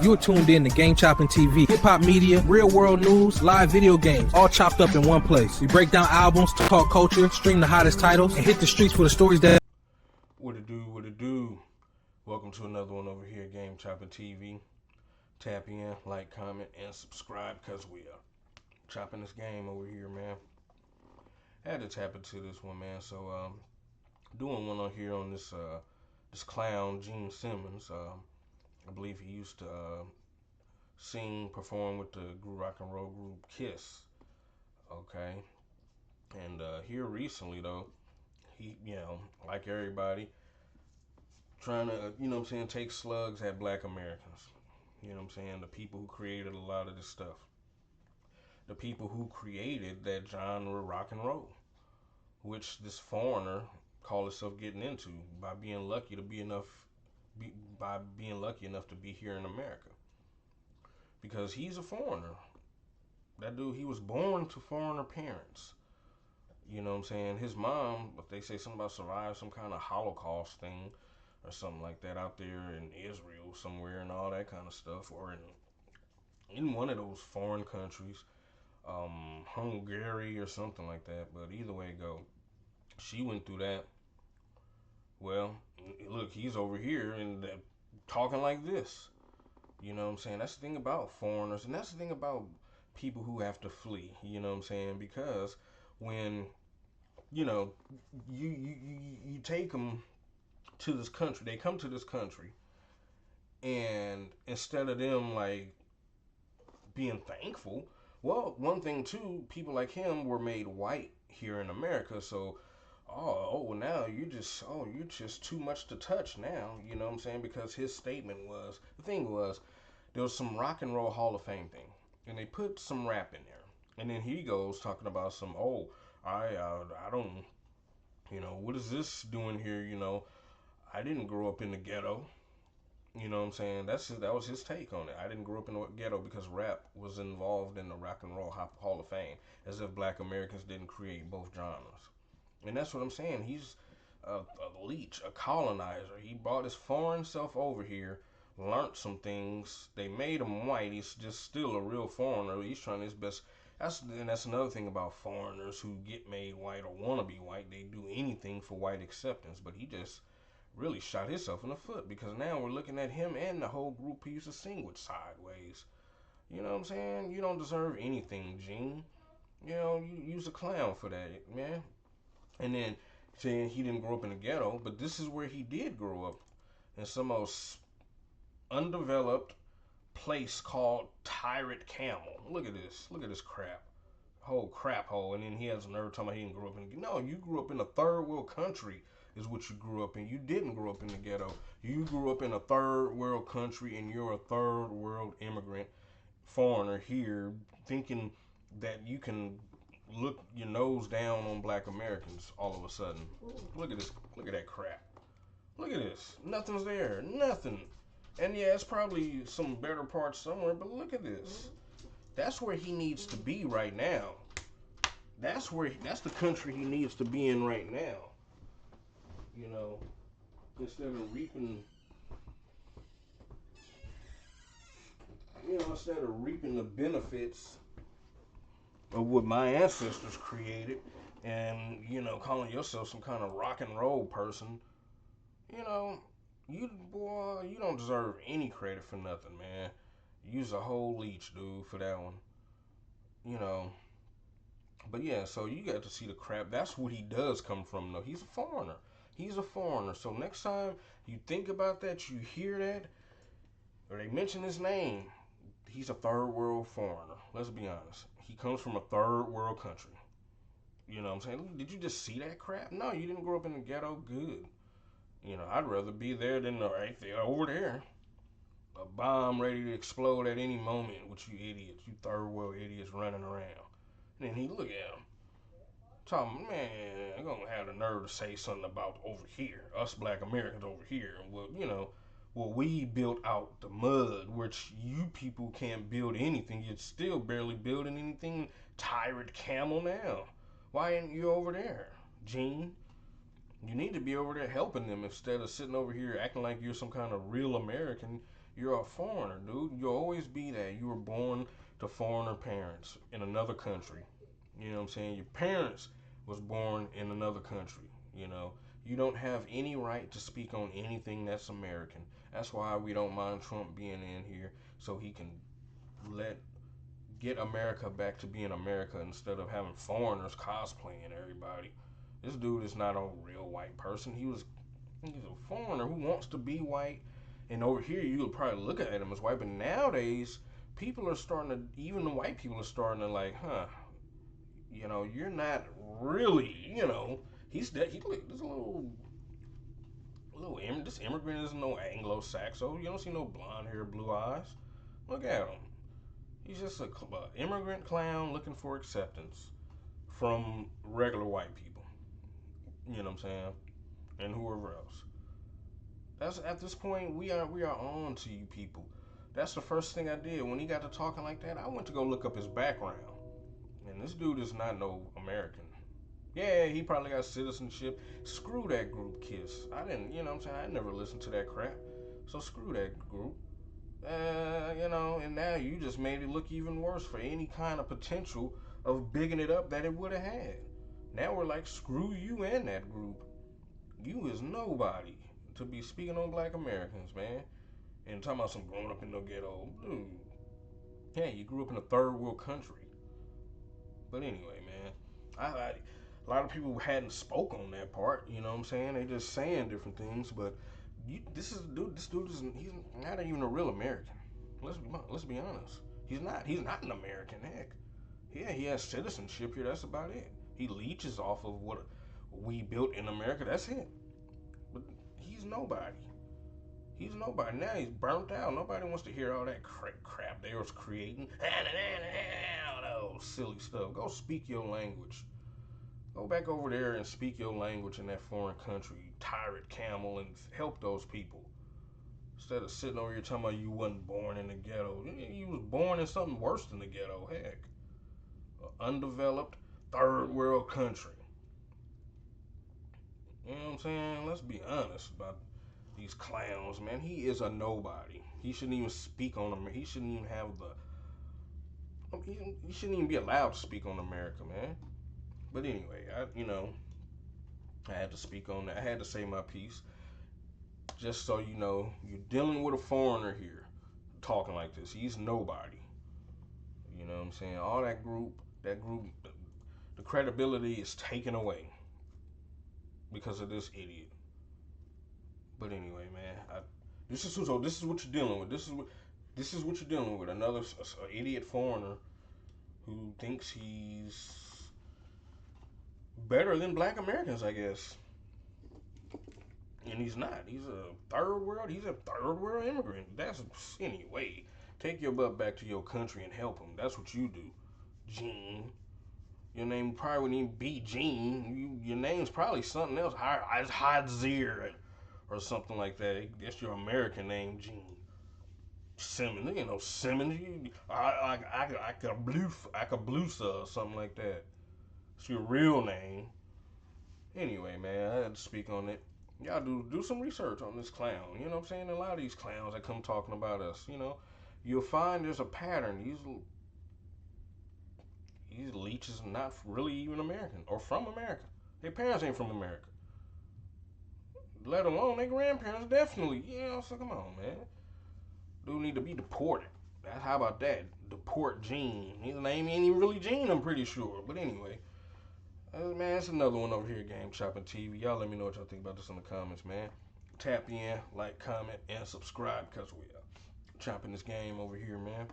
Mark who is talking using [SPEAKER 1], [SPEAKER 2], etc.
[SPEAKER 1] You're tuned in to Game Chopping TV. Hip-hop media, real-world news, live video games, all chopped up in one place. We break down albums, talk culture, stream the hottest titles, and hit the streets for the stories that...
[SPEAKER 2] What it do? Welcome to another one over here, Game Chopping TV. Tap in, like, comment, and subscribe, because we are chopping this game over here, man. I had to tap into this one, man. So, doing one on here on this clown, Simmons. I believe he used to perform with the rock and roll group Kiss. Okay. And here recently, though, he, like everybody, trying to, take slugs at black Americans. The people who created a lot of this stuff. The people who created that genre rock and roll, which this foreigner called himself getting into by being lucky enough to be here in America. Because he's a foreigner. That dude, he was born to foreigner parents. His mom, if they say something about survived some kind of Holocaust thing or something like that out there in Israel somewhere and all that kind of stuff, or in one of those foreign countries, Hungary or something like that. But either way it go, she went through that. Well, look, he's over here and talking like this. That's the thing about foreigners, and that's the thing about people who have to flee. Because when you take them to this country, they come to this country, and instead of them like being thankful, well, one thing too, people like him were made white here in America, so now you're just too much to touch now, because his statement was, the thing was, there was some rock and roll Hall of Fame thing, and they put some rap in there, and then he goes talking about some, I don't, what is this doing here, I didn't grow up in the ghetto, that was his take on it. I didn't grow up in the ghetto because rap was involved in the Rock and Roll Hall of Fame, as if black Americans didn't create both genres. And that's what I'm saying. He's a leech, a colonizer. He brought his foreign self over here, learned some things. They made him white. He's just still a real foreigner. He's trying his best. That's another thing about foreigners who get made white or want to be white. They do anything for white acceptance. But he just really shot himself in the foot, because now we're looking at him and the whole group he used to sing with sideways. You know what I'm saying? You don't deserve anything, Gene. You use a clown for that, man. And then saying he didn't grow up in the ghetto, but this is where he did grow up, in some most undeveloped place called Tyrant Camel. Look at this crap. Whole crap hole. And then he has a nerve talking about he didn't grow up in. No, you grew up in a third world country is what you grew up in. You didn't grow up in the ghetto. You grew up in a third world country, and you're a third world immigrant foreigner here, thinking that you can look your nose down on black Americans all of a sudden. Look at this. Look at that crap. Look at this. Nothing's there. Nothing. And yeah, it's probably some better parts somewhere, but look at this. That's where he needs to be right now. That's the country he needs to be in right now. Instead of reaping the benefits of what my ancestors created, and calling yourself some kind of rock and roll person, you don't deserve any credit for nothing, man. You's a whole leech, dude, for that one. But yeah, so you got to see the crap. That's what he does come from, though. He's a foreigner. So next time you think about that, you hear that, or they mention his name, he's a third world foreigner. Let's be honest. He comes from a third world country. You know what I'm saying? Did you just see that crap? No, you didn't grow up in the ghetto. Good. I'd rather be there than right there over there. A bomb ready to explode at any moment with you idiots, you third world idiots running around. And then he look at him. Talking, man, I'm gonna have the nerve to say something about over here, us black Americans over here. Well, we built out the mud, which you people can't build anything. You're still barely building anything. Tyrant Camel now. Why ain't you over there, Gene? You need to be over there helping them instead of sitting over here acting like you're some kind of real American. You're a foreigner, dude. You'll always be that. You were born to foreigner parents in another country. You know what I'm saying? Your parents was born in another country. You know, you don't have any right to speak on anything that's American. That's why we don't mind Trump being in here, so he can let get America back to being America instead of having foreigners cosplaying everybody. This dude is not a real white person. He's a foreigner who wants to be white. And over here, you would probably look at him as white. But nowadays, people are starting to, even the white people are starting to like, you're not really, he's that. There's this immigrant isn't no Anglo-Saxon. You don't see no blonde hair, blue eyes. Look at him. He's just a immigrant clown looking for acceptance from regular white people. You know what I'm saying? And whoever else. That's at this point we are on to you people. That's the first thing I did when he got to talking like that. I went to go look up his background, and this dude is not no American. Yeah, he probably got citizenship. Screw that group Kiss. I didn't, you know what I'm saying? I never listened to that crap. So screw that group. And now you just made it look even worse for any kind of potential of bigging it up that it would have had. Now we're like, screw you and that group. You is nobody to be speaking on black Americans, man. And talking about some growing up in the ghetto. Dude. Yeah, you grew up in a third world country. But anyway, man. A lot of people hadn't spoke on that part, you know what I'm saying? They just saying different things, but this dude he's not even a real American. Let's be honest. He's not. He's not an American, heck. Yeah, he has citizenship here, that's about it. He leeches off of what we built in America, that's it. But he's nobody. He's nobody. Now he's burnt out. Nobody wants to hear all that crap they was creating. All silly stuff. Go speak your language. Go back over there and speak your language in that foreign country, you tyrant camel, and help those people. Instead of sitting over here talking about you wasn't born in the ghetto. You was born in something worse than the ghetto, heck. An undeveloped third world country. You know what I'm saying? Let's be honest about these clowns, man. He is a nobody. He shouldn't even speak on them. He shouldn't even have he shouldn't even be allowed to speak on America, man. But anyway, I had to speak on that. I had to say my piece. Just so you know, you're dealing with a foreigner here talking like this. He's nobody. You know what I'm saying? All that group, the credibility is taken away because of this idiot. But anyway, man, this is what you're dealing with. This is what you're dealing with. Another idiot foreigner who thinks he's better than black Americans, I guess. And he's not. He's a third world immigrant. That's anyway. Take your butt back to your country and help him. That's what you do, Gene. Your name probably wouldn't even be Gene. Your name's probably something else. Hadzir or something like that. That's your American name, Gene. Simmons. There ain't no Simmons. Akablusa or something like that. It's your real name. Anyway, man, I had to speak on it. Y'all do some research on this clown. You know what I'm saying? A lot of these clowns that come talking about us, you'll find there's a pattern. These leeches are not really even American or from America. Their parents ain't from America. Let alone their grandparents definitely. So come on, man. Dude need to be deported. How about that? Deport Gene. His name ain't even really Gene, I'm pretty sure. But anyway. Man, it's another one over here, Game Chopping TV. Y'all let me know what y'all think about this in the comments, man. Tap in, like, comment, and subscribe because we are chopping this game over here, man.